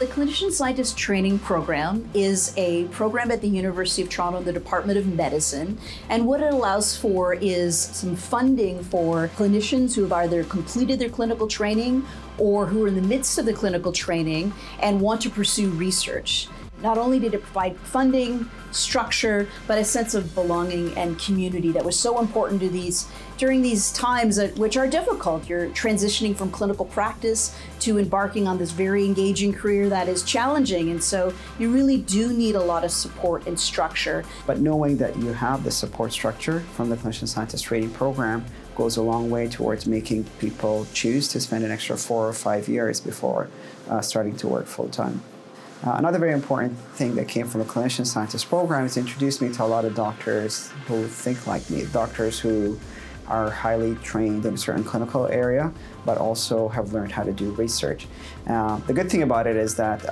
The Clinician-Scientist training program is a program at the University of Toronto in the Department of Medicine. And what it allows for is some funding for clinicians who have either completed their clinical training or who are in the midst of the clinical training and want to pursue research. Not only did it provide funding, structure, but a sense of belonging and community that was so important to during these times which are difficult. You're transitioning from clinical practice to embarking on this very engaging career that is challenging. And so you really do need a lot of support and structure. But knowing that you have the support structure from the Clinician-Scientist training program goes a long way towards making people choose to spend an extra 4 or 5 years before starting to work full-time. Another very important thing that came from the Clinician-Scientist program is introduced me to a lot of doctors who think like me, doctors who are highly trained in a certain clinical area, but also have learned how to do research. The good thing about it is that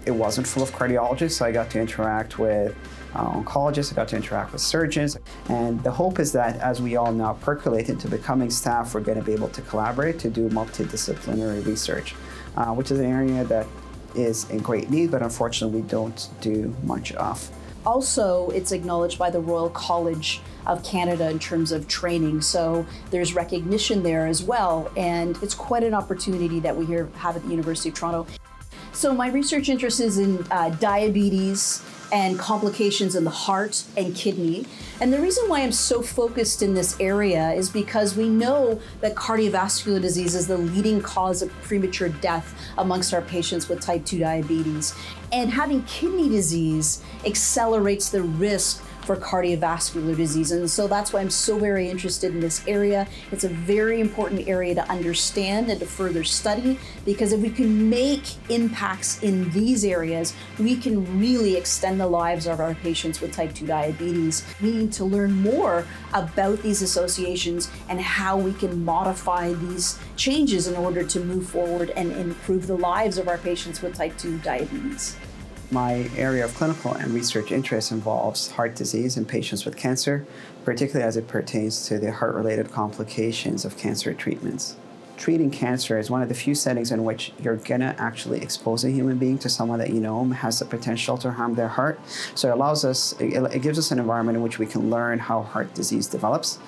it wasn't full of cardiologists, so I got to interact with oncologists, I got to interact with surgeons, and the hope is that as we all now percolate into becoming staff, we're going to be able to collaborate to do multidisciplinary research, which is an area that is in great need, but unfortunately we don't do much of. Also, it's acknowledged by the Royal College of Canada in terms of training, so there's recognition there as well, and it's quite an opportunity that we have at the University of Toronto. So my research interest is in diabetes and complications in the heart and kidney. And the reason why I'm so focused in this area is because we know that cardiovascular disease is the leading cause of premature death amongst our patients with type 2 diabetes. And having kidney disease accelerates the risk for cardiovascular disease. And so that's why I'm so very interested in this area. It's a very important area to understand and to further study, because if we can make impacts in these areas, we can really extend the lives of our patients with type 2 diabetes. We need to learn more about these associations and how we can modify these changes in order to move forward and improve the lives of our patients with type 2 diabetes. My area of clinical and research interest involves heart disease in patients with cancer, particularly as it pertains to the heart-related complications of cancer treatments. Treating cancer is one of the few settings in which you're gonna actually expose a human being to someone that you know has the potential to harm their heart. So it gives us an environment in which we can learn how heart disease develops,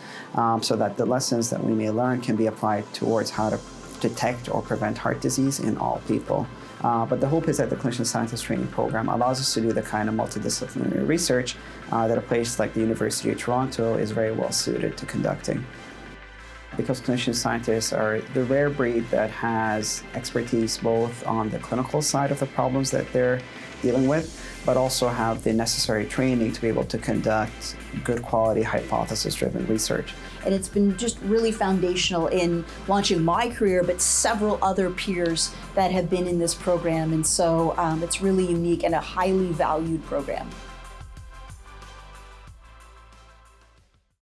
so that the lessons that we may learn can be applied towards how to detect or prevent heart disease in all people. But the hope is that the Clinician-Scientist training program allows us to do the kind of multidisciplinary research that a place like the University of Toronto is very well suited to conducting. Because clinician-scientists are the rare breed that has expertise both on the clinical side of the problems that they're dealing with, but also have the necessary training to be able to conduct good quality hypothesis-driven research. And it's been just really foundational in launching my career, but several other peers that have been in this program. And so it's really unique and a highly valued program.